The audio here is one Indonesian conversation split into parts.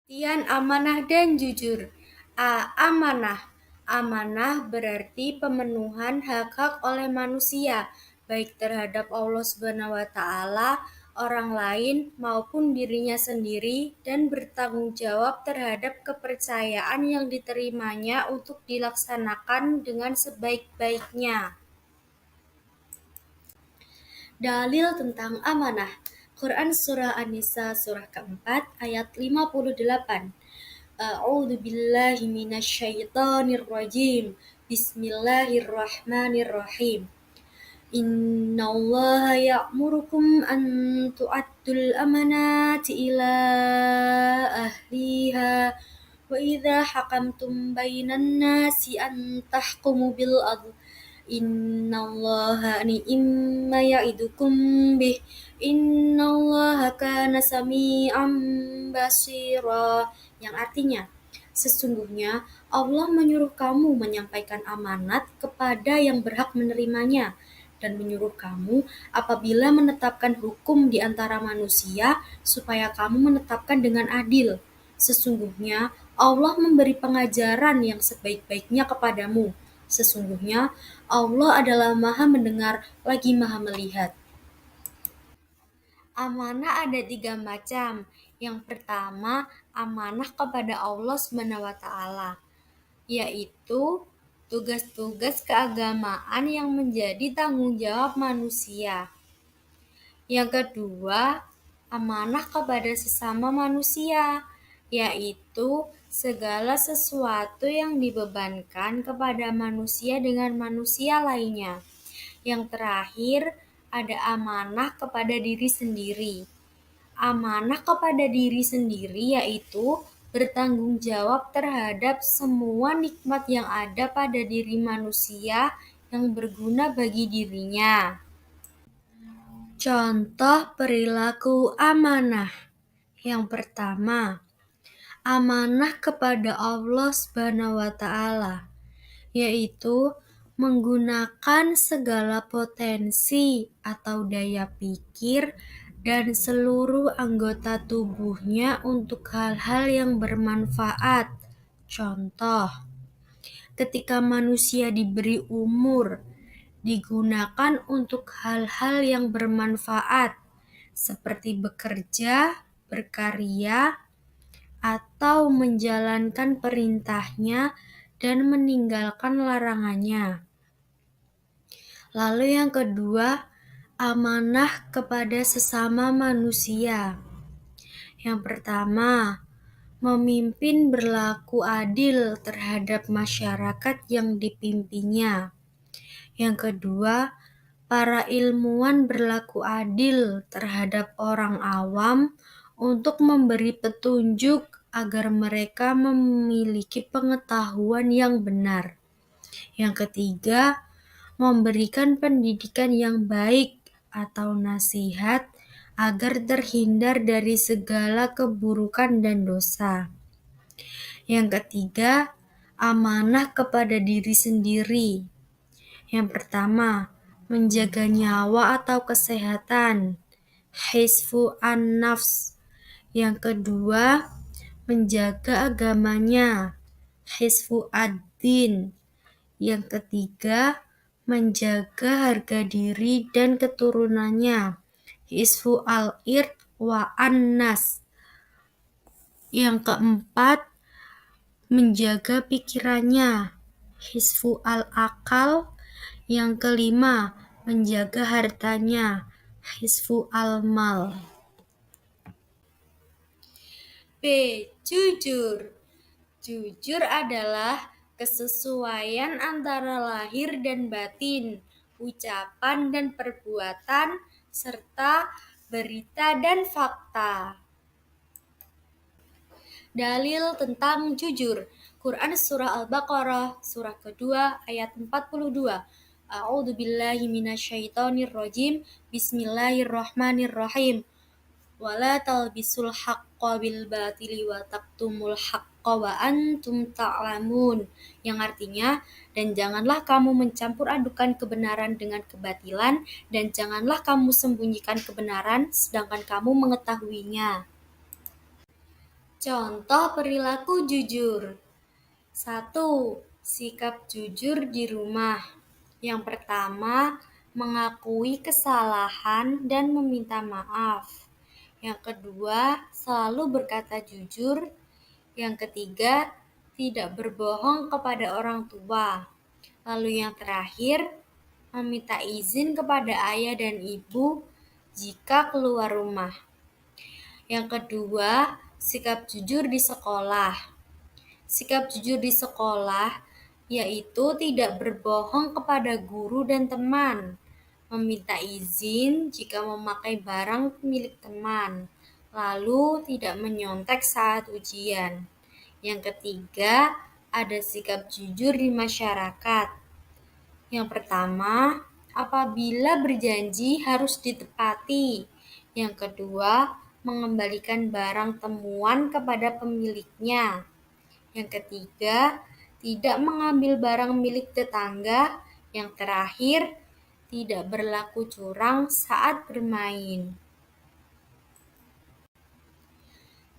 Pengertian amanah dan jujur. Amanah. Amanah berarti pemenuhan hak-hak oleh manusia, baik terhadap Allah Subhanahu wa taala, orang lain maupun dirinya sendiri dan bertanggung jawab terhadap kepercayaan yang diterimanya untuk dilaksanakan dengan sebaik-baiknya. Dalil tentang amanah. Quran Surah An-Nisa surah keempat ayat 58. A'udzu billahi minasyaitonir rajim. Bismillahirrahmanirrahim. Innallaha ya'murukum an tu'addul amanati ila ahliha wa idza hakamtum bainan nasi an tahkumu bil adl. Innallaha ni'imma ya'idukum bih. Innallaha kana sami'an basira. Yang artinya, sesungguhnya Allah menyuruh kamu menyampaikan amanat kepada yang berhak menerimanya dan menyuruh kamu apabila menetapkan hukum di antara manusia supaya kamu menetapkan dengan adil. Sesungguhnya Allah memberi pengajaran yang sebaik-baiknya kepadamu. Sesungguhnya Allah adalah Maha Mendengar lagi Maha Melihat. Amanah ada 3 macam. Yang pertama, amanah kepada Allah Subhanahu wa taala, yaitu tugas-tugas keagamaan yang menjadi tanggung jawab manusia. Yang kedua, amanah kepada sesama manusia, yaitu segala sesuatu yang dibebankan kepada manusia dengan manusia lainnya. Yang terakhir, ada amanah kepada diri sendiri. Amanah kepada diri sendiri yaitu bertanggung jawab terhadap semua nikmat yang ada pada diri manusia yang berguna bagi dirinya. Contoh perilaku amanah. Yang pertama, amanah kepada Allah Subhanahu wa taala, yaitu menggunakan segala potensi atau daya pikir dan seluruh anggota tubuhnya untuk hal-hal yang bermanfaat. Contoh, ketika manusia diberi umur, digunakan untuk hal-hal yang bermanfaat, seperti bekerja, berkarya, atau menjalankan perintahnya dan meninggalkan larangannya. Lalu yang kedua, amanah kepada sesama manusia. Yang pertama, memimpin berlaku adil terhadap masyarakat yang dipimpinnya. Yang kedua, para ilmuwan berlaku adil terhadap orang awam untuk memberi petunjuk agar mereka memiliki pengetahuan yang benar. Yang ketiga, memberikan pendidikan yang baik atau nasihat agar terhindar dari segala keburukan dan dosa. Yang ketiga, amanah kepada diri sendiri. Yang pertama, menjaga nyawa atau kesehatan, hifdzu an-nafs. Yang kedua, menjaga agamanya, hifdzu ad-din. Yang ketiga, menjaga harga diri dan keturunannya, hifdzu al-ird wa an-nas. Yang keempat, menjaga pikirannya, hifdzu al-aqal. Yang kelima, menjaga hartanya, hifdzu al-mal. B. Jujur. Jujur adalah kesesuaian antara lahir dan batin, ucapan dan perbuatan, serta berita dan fakta. Dalil tentang jujur. Quran Surah Al-Baqarah surah kedua ayat 42. A'udzu billahi minasyaitonir rajim. Bismillahirrahmanirrahim. Wala talbisul haqqa bil batili wa taktumul haqqa wa antum ta'lamun. Yang artinya, dan janganlah kamu mencampur adukan kebenaran dengan kebatilan, dan janganlah kamu sembunyikan kebenaran sedangkan kamu mengetahuinya. Contoh perilaku jujur. 1. Sikap jujur di rumah. Yang pertama, mengakui kesalahan dan meminta maaf. Yang kedua, selalu berkata jujur. Yang ketiga, tidak berbohong kepada orang tua. Lalu yang terakhir, meminta izin kepada ayah dan ibu jika keluar rumah. Yang kedua, sikap jujur di sekolah. Sikap jujur di sekolah yaitu tidak berbohong kepada guru dan teman, meminta izin jika memakai barang milik teman, lalu tidak menyontek saat ujian. Yang ketiga, ada sikap jujur di masyarakat. Yang pertama, apabila berjanji harus ditepati. Yang kedua, mengembalikan barang temuan kepada pemiliknya. Yang ketiga, tidak mengambil barang milik tetangga. Yang terakhir, tidak berlaku curang saat bermain.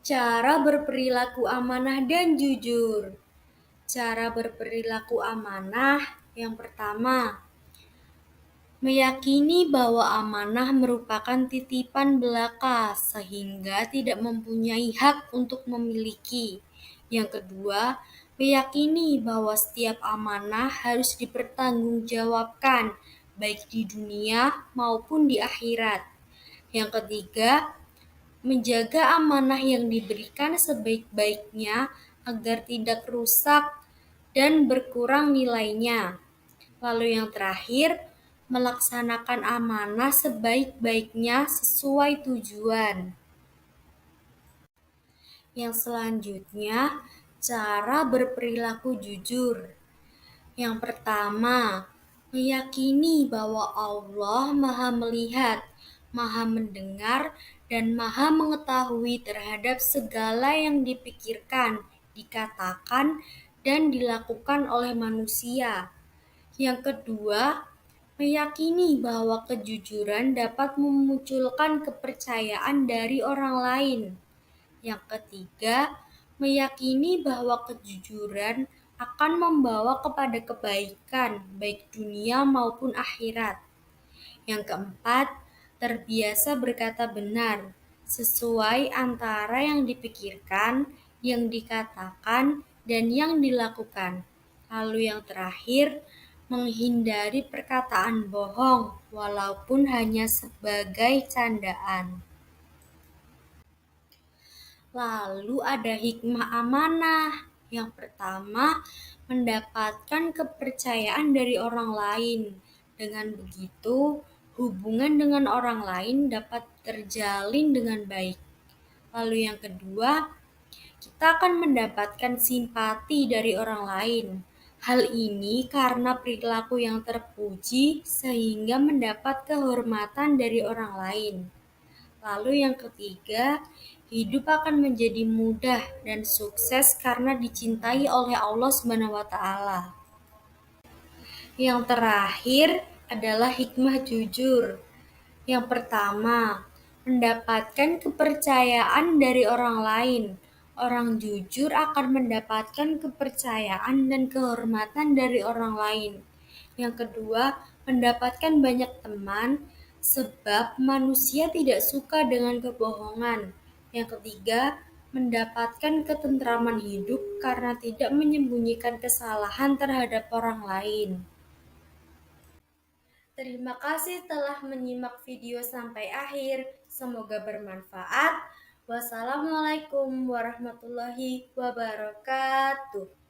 Cara berperilaku amanah dan jujur. Cara berperilaku amanah yang pertama, meyakini bahwa amanah merupakan titipan belaka sehingga tidak mempunyai hak untuk memiliki. Yang kedua, meyakini bahwa setiap amanah harus dipertanggungjawabkan baik di dunia maupun di akhirat. Yang ketiga, menjaga amanah yang diberikan sebaik-baiknya agar tidak rusak dan berkurang nilainya. Lalu yang terakhir, melaksanakan amanah sebaik-baiknya sesuai tujuan. Yang selanjutnya, cara berperilaku jujur. Yang pertama, meyakini bahwa Allah Maha Melihat, Maha Mendengar, dan Maha Mengetahui terhadap segala yang dipikirkan, dikatakan, dan dilakukan oleh manusia. Yang kedua, meyakini bahwa kejujuran dapat memunculkan kepercayaan dari orang lain. Yang ketiga, meyakini bahwa kejujuran akan membawa kepada kebaikan, baik dunia maupun akhirat. Yang keempat, terbiasa berkata benar, sesuai antara yang dipikirkan, yang dikatakan, dan yang dilakukan. Lalu yang terakhir, menghindari perkataan bohong, walaupun hanya sebagai candaan. Lalu ada hikmah amanah. Yang pertama, mendapatkan kepercayaan dari orang lain. Dengan begitu, hubungan dengan orang lain dapat terjalin dengan baik. Lalu yang kedua, kita akan mendapatkan simpati dari orang lain. Hal ini karena perilaku yang terpuji sehingga mendapat kehormatan dari orang lain. Lalu yang ketiga, hidup akan menjadi mudah dan sukses karena dicintai oleh Allah Subhanahu wa taala. Yang terakhir adalah hikmah jujur. Yang pertama, mendapatkan kepercayaan dari orang lain. Orang jujur akan mendapatkan kepercayaan dan kehormatan dari orang lain. Yang kedua, mendapatkan banyak teman, sebab manusia tidak suka dengan kebohongan. Yang ketiga, mendapatkan ketentraman hidup karena tidak menyembunyikan kesalahan terhadap orang lain. Terima kasih telah menyimak video sampai akhir. Semoga bermanfaat. Wassalamualaikum warahmatullahi wabarakatuh.